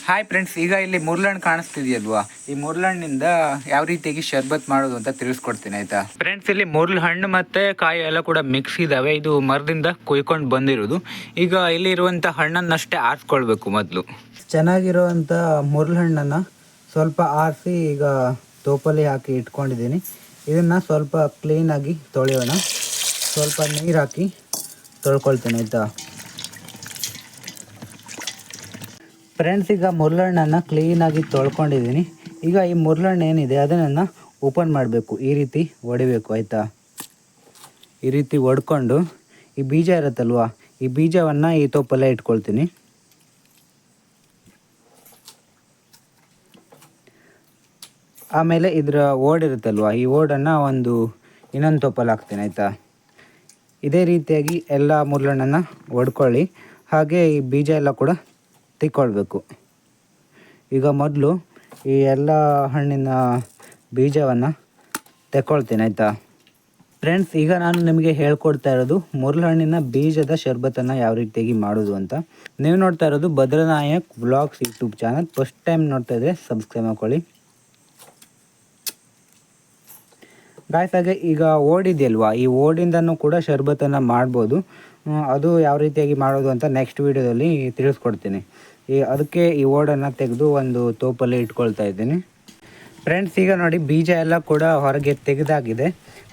Hi friends, ಈಗ ಇಲ್ಲಿ ಮುರ್ಲಣ್ಣು ಕಾಣಿಸ್ತಿದೆಯಲ್ವಾ, ಈ ಮುರ್ಲಣ್ಣಿಂದ ಯಾವ ರೀತಿಯಾಗಿ ಶರ್ಬತ್ ಮಾಡೋದು ಅಂತ ತಿಳಿಸ್ಕೊಡ್ತೀನಿ ಆಯ್ತಾ. ಫ್ರೆಂಡ್ಸ್, ಇಲ್ಲಿ ಮುರ್ಲ್ ಹಣ್ಣು ಮತ್ತೆ ಕಾಯಿ ಎಲ್ಲ ಕೂಡ ಮಿಕ್ಸ್ ಇದಾವೆ. ಇದು ಮರದಿಂದ ಕೊಯ್ಕೊಂಡು ಬಂದಿರೋದು. ಈಗ ಇಲ್ಲಿ ಇರುವಂತ ಹಣ್ಣನ್ನಷ್ಟೇ ಆರಿಸ್ಕೊಳ್ಬೇಕು ಮೊದಲು. ಚೆನ್ನಾಗಿರುವಂಥ ಮುರ್ಲ್ ಹಣ್ಣನ್ನು ಸ್ವಲ್ಪ ಆರಿಸಿ ಈಗ ತೋಪಲ್ಲಿ ಹಾಕಿ ಇಟ್ಕೊಂಡಿದ್ದೀನಿ. ಇದನ್ನು ಸ್ವಲ್ಪ ಕ್ಲೀನಾಗಿ ತೊಳೆಯೋಣ. ಸ್ವಲ್ಪ ನೀರು ಹಾಕಿ ತೊಳ್ಕೊಳ್ತೇನೆ ಆಯಿತಾ. ಫ್ರೆಂಡ್ಸ್, ಈಗ ಮುರ್ಲಣ್ಣನ್ನು ಕ್ಲೀನಾಗಿ ತೊಳ್ಕೊಂಡಿದ್ದೀನಿ. ಈಗ ಈ ಮುರ್ಲಣ್ಣು ಏನಿದೆ ಅದನ್ನು ಓಪನ್ ಮಾಡಬೇಕು. ಈ ರೀತಿ ಹೊಡಿಬೇಕು ಆಯಿತಾ. ಈ ರೀತಿ ಹೊಡ್ಕೊಂಡು ಈ ಬೀಜ ಇರುತ್ತಲ್ವ, ಈ ಬೀಜವನ್ನು ಈ ತೋಪಲ್ಲೇ ಇಟ್ಕೊಳ್ತೀನಿ. ಆಮೇಲೆ ಇದರ ಓಡಿರುತ್ತಲ್ವ, ಈ ಓಡನ್ನು ಇನ್ನೊಂದು ತೋಪಲ್ಲಿ ಹಾಕ್ತೀನಿ ಆಯಿತಾ. ಇದೇ ರೀತಿಯಾಗಿ ಎಲ್ಲ ಮುರ್ಲಣ್ಣನ್ನು ಹೊಡ್ಕೊಳ್ಳಿ. ಹಾಗೆ ಈ ಬೀಜ ಎಲ್ಲ ಕೂಡ ತೆಕ್ಕೊಳ್ಬೇಕು. ಈಗ ಮೊದಲು ಈ ಎಲ್ಲ ಹಣ್ಣಿನ ಬೀಜವನ್ನು ತೆಕ್ಕೊಳ್ತೀನಿ ಆಯಿತಾ. ಫ್ರೆಂಡ್ಸ್, ಈಗ ನಾನು ನಿಮಗೆ ಹೇಳ್ಕೊಡ್ತಾ ಇರೋದು ಮುರ್ಲ್ ಹಣ್ಣಿನ ಬೀಜದ ಶರ್ಬತ್ತನ್ನು ಯಾವ ರೀತಿಯಾಗಿ ಮಾಡೋದು ಅಂತ. ನೀವು ನೋಡ್ತಾ ಇರೋದು Bhadranayak vlogs YouTube channel. First time ನೋಡ್ತಾ ಇದ್ದರೆ ಸಬ್ಸ್ಕ್ರೈಬ್ ಮಾಡ್ಕೊಳ್ಳಿ ಗಾಯ್ಸ್. ಹಾಗೆ ಈಗ ಓಡಿದೆಯಲ್ವಾ, ಈ ಓಡಿಂದನೂ ಕೂಡ ಶರ್ಬತ್ತನ್ನು ಮಾಡ್ಬೋದು. ಅದು ಯಾವ ರೀತಿಯಾಗಿ ಮಾಡೋದು ಅಂತ ನೆಕ್ಸ್ಟ್ ವೀಡಿಯೋದಲ್ಲಿ ತಿಳಿಸ್ಕೊಡ್ತೀನಿ. ಅದಕ್ಕೆ ಈ ಓಡನ್ನು ತೆಗೆದು ಒಂದು ತೋಪಲ್ಲಿ ಇಟ್ಕೊಳ್ತಾ ಇದ್ದೀನಿ. ಫ್ರೆಂಡ್ಸ್, ಈಗ ನೋಡಿ ಬೀಜ ಎಲ್ಲ ಕೂಡ ಹೊರಗೆ ತೆಗೆದಾಗಿದೆ.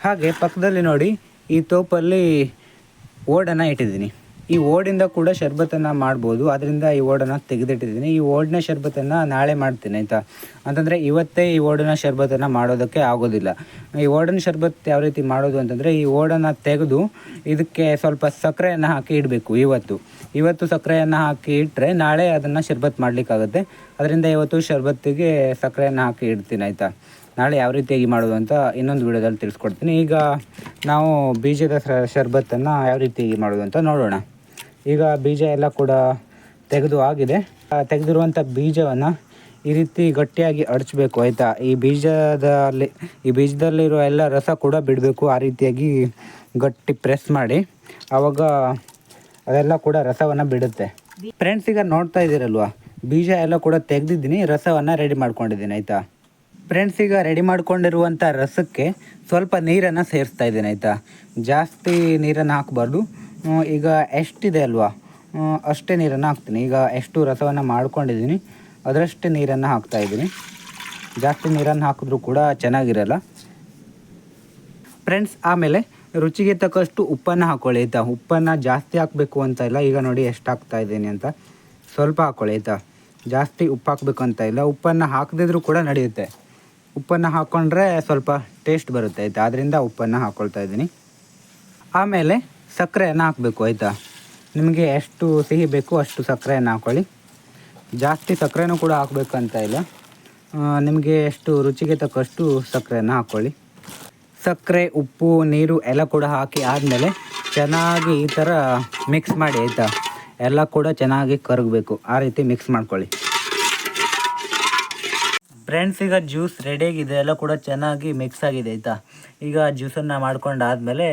ಹಾಗೆ ಪಕ್ಕದಲ್ಲಿ ನೋಡಿ ಈ ತೋಪಲ್ಲಿ ಓಡನ್ನು ಇಟ್ಟಿದ್ದೀನಿ. ಈ ಓಡಿಂದ ಕೂಡ ಶರ್ಬತ್ತನ್ನು ಮಾಡ್ಬೋದು. ಅದರಿಂದ ಈ ಓಡನ್ನು ತೆಗೆದಿಟ್ಟಿದ್ದೀನಿ. ಈ ಓಡಿನ ಶರ್ಬತ್ತನ್ನು ನಾಳೆ ಮಾಡ್ತೀನಿ ಆಯಿತಾ. ಅಂತಂದರೆ ಇವತ್ತೇ ಈ ಓಡಿನ ಶರ್ಬತ್ತನ್ನು ಮಾಡೋದಕ್ಕೆ ಆಗೋದಿಲ್ಲ. ಈ ಓಡಿನ ಶರ್ಬತ್ತು ಯಾವ ರೀತಿ ಮಾಡೋದು ಅಂತಂದರೆ, ಈ ಓಡನ್ನು ತೆಗೆದು ಇದಕ್ಕೆ ಸ್ವಲ್ಪ ಸಕ್ಕರೆಯನ್ನು ಹಾಕಿ ಇಡಬೇಕು. ಇವತ್ತು ಸಕ್ಕರೆಯನ್ನು ಹಾಕಿ ಇಟ್ಟರೆ ನಾಳೆ ಅದನ್ನು ಶರ್ಬತ್ತು ಮಾಡಲಿಕ್ಕಾಗುತ್ತೆ. ಅದರಿಂದ ಇವತ್ತು ಶರ್ಬತ್ತಿಗೆ ಸಕ್ಕರೆಯನ್ನು ಹಾಕಿ ಇಡ್ತೀನಿ ಆಯಿತಾ. ನಾಳೆ ಯಾವ ರೀತಿಯಾಗಿ ಮಾಡೋದು ಅಂತ ಇನ್ನೊಂದು ವಿಡಿಯೋದಲ್ಲಿ ತಿಳಿಸ್ಕೊಡ್ತೀನಿ. ಈಗ ನಾವು ಬೀಜದ ಶರ್ಬತ್ತನ್ನು ಯಾವ ರೀತಿಯಾಗಿ ಮಾಡೋದು ಅಂತ ನೋಡೋಣ. ಈಗ ಬೀಜ ಎಲ್ಲ ಕೂಡ ತೆಗೆದು ಆಗಿದೆ. ತೆಗೆದಿರುವಂಥ ಬೀಜವನ್ನು ಈ ರೀತಿ ಗಟ್ಟಿಯಾಗಿ ಅಡಚಬೇಕು ಆಯಿತಾ. ಈ ಬೀಜದಲ್ಲಿರೋ ಎಲ್ಲ ರಸ ಕೂಡ ಬಿಡಬೇಕು. ಆ ರೀತಿಯಾಗಿ ಗಟ್ಟಿ ಪ್ರೆಸ್ ಮಾಡಿ, ಆವಾಗ ಅದೆಲ್ಲ ಕೂಡ ರಸವನ್ನು ಬಿಡುತ್ತೆ. ಫ್ರೆಂಡ್ಸ್, ಈಗ ನೋಡ್ತಾ ಇದ್ದೀರಲ್ವ, ಬೀಜ ಎಲ್ಲ ಕೂಡ ತೆಗೆದಿದ್ದೀನಿ, ರಸವನ್ನು ರೆಡಿ ಮಾಡ್ಕೊಂಡಿದ್ದೀನಿ ಆಯಿತಾ. ಫ್ರೆಂಡ್ಸ್, ಈಗ ರೆಡಿ ಮಾಡ್ಕೊಂಡಿರುವಂಥ ರಸಕ್ಕೆ ಸ್ವಲ್ಪ ನೀರನ್ನು ಸೇರಿಸ್ತಾ ಇದ್ದೀನಿ ಆಯಿತಾ. ಜಾಸ್ತಿ ನೀರನ್ನು ಹಾಕಬಾರ್ದು. ಈಗ ಎಷ್ಟಿದೆ ಅಲ್ವಾ ಅಷ್ಟೇ ನೀರನ್ನು ಹಾಕ್ತೀನಿ. ಈಗ ಎಷ್ಟು ರಸವನ್ನು ಮಾಡ್ಕೊಂಡಿದ್ದೀನಿ ಅದರಷ್ಟೇ ನೀರನ್ನು ಹಾಕ್ತಾಯಿದ್ದೀನಿ. ಜಾಸ್ತಿ ನೀರನ್ನು ಹಾಕಿದ್ರೂ ಕೂಡ ಚೆನ್ನಾಗಿರಲ್ಲ ಫ್ರೆಂಡ್ಸ್. ಆಮೇಲೆ ರುಚಿಗೆ ತಕ್ಕಷ್ಟು ಉಪ್ಪನ್ನು ಹಾಕ್ಕೊಳ್ಳಿ ಆಯಿತಾ. ಉಪ್ಪನ್ನು ಜಾಸ್ತಿ ಹಾಕಬೇಕು ಅಂತ ಇಲ್ಲ. ಈಗ ನೋಡಿ ಎಷ್ಟು ಹಾಕ್ತಾಯಿದ್ದೀನಿ ಅಂತ. ಸ್ವಲ್ಪ ಹಾಕ್ಕೊಳ್ಳಿ ಆಯಿತಾ. ಜಾಸ್ತಿ ಉಪ್ಪು ಹಾಕಬೇಕು ಅಂತ ಇಲ್ಲ. ಉಪ್ಪನ್ನು ಹಾಕದಿದ್ರೂ ಕೂಡ ನಡೆಯುತ್ತೆ. ಉಪ್ಪನ್ನು ಹಾಕ್ಕೊಂಡ್ರೆ ಸ್ವಲ್ಪ ಟೇಸ್ಟ್ ಬರುತ್ತೆ ಆಯಿತಾ. ಆದ್ದರಿಂದ ಉಪ್ಪನ್ನು ಹಾಕ್ಕೊಳ್ತಾ ಇದ್ದೀನಿ. ಆಮೇಲೆ ಸಕ್ಕರೆಯನ್ನು ಹಾಕಬೇಕು ಆಯಿತಾ. ನಿಮಗೆ ಎಷ್ಟು ಸಿಹಿ ಬೇಕು ಅಷ್ಟು ಸಕ್ಕರೆಯನ್ನು ಹಾಕ್ಕೊಳ್ಳಿ. ಜಾಸ್ತಿ ಸಕ್ಕರೆನೂ ಕೂಡ ಹಾಕಬೇಕಂತ ಇಲ್ಲ. ನಿಮಗೆ ಎಷ್ಟು ರುಚಿಗೆ ತಕ್ಕಷ್ಟು ಸಕ್ಕರೆಯನ್ನು ಹಾಕ್ಕೊಳ್ಳಿ. ಸಕ್ಕರೆ, ಉಪ್ಪು, ನೀರು ಎಲ್ಲ ಕೂಡ ಹಾಕಿ ಆದಮೇಲೆ ಚೆನ್ನಾಗಿ ಈ ಥರ ಮಿಕ್ಸ್ ಮಾಡಿ ಆಯಿತಾ. ಎಲ್ಲ ಕೂಡ ಚೆನ್ನಾಗಿ ಕರಗಬೇಕು. ಆ ರೀತಿ ಮಿಕ್ಸ್ ಮಾಡ್ಕೊಳ್ಳಿ. ಫ್ರೆಂಡ್ಸ್, ಈಗ ಜ್ಯೂಸ್ ರೆಡಿಯಾಗಿದೆ. ಎಲ್ಲ ಕೂಡ ಚೆನ್ನಾಗಿ ಮಿಕ್ಸ್ ಆಗಿದೆ ಆಯಿತಾ. ಈಗ ಜ್ಯೂಸನ್ನು ಮಾಡ್ಕೊಂಡಾದಮೇಲೆ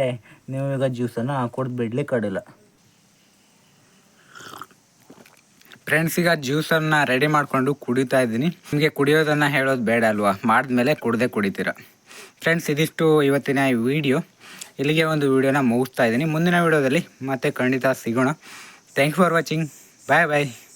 ನೀವು ಈಗ ಜ್ಯೂಸನ್ನು ಕುಡಿದು ಬಿಡ್ಲಿಕ್ಕೆ ಅಡಿಲ್ಲ. ಫ್ರೆಂಡ್ಸ್, ಈಗ ಜ್ಯೂಸನ್ನು ರೆಡಿ ಮಾಡಿಕೊಂಡು ಕುಡಿತಾ ಇದ್ದೀನಿ. ನಿಮಗೆ ಕುಡಿಯೋದನ್ನು ಹೇಳೋದು ಬೇಡ ಅಲ್ವಾ, ಮಾಡಿದ್ಮೇಲೆ ಕುಡಿತೀರ. ಫ್ರೆಂಡ್ಸ್, ಇದಿಷ್ಟು ಇವತ್ತಿನ ಈ ವಿಡಿಯೋ. ಇಲ್ಲಿಗೆ ಒಂದು ವಿಡಿಯೋನ ಮುಗಿಸ್ತಾ ಇದ್ದೀನಿ. ಮುಂದಿನ ವಿಡಿಯೋದಲ್ಲಿ ಮತ್ತೆ ಖಂಡಿತ ಸಿಗೋಣ. Thank you for watching. Bye bye.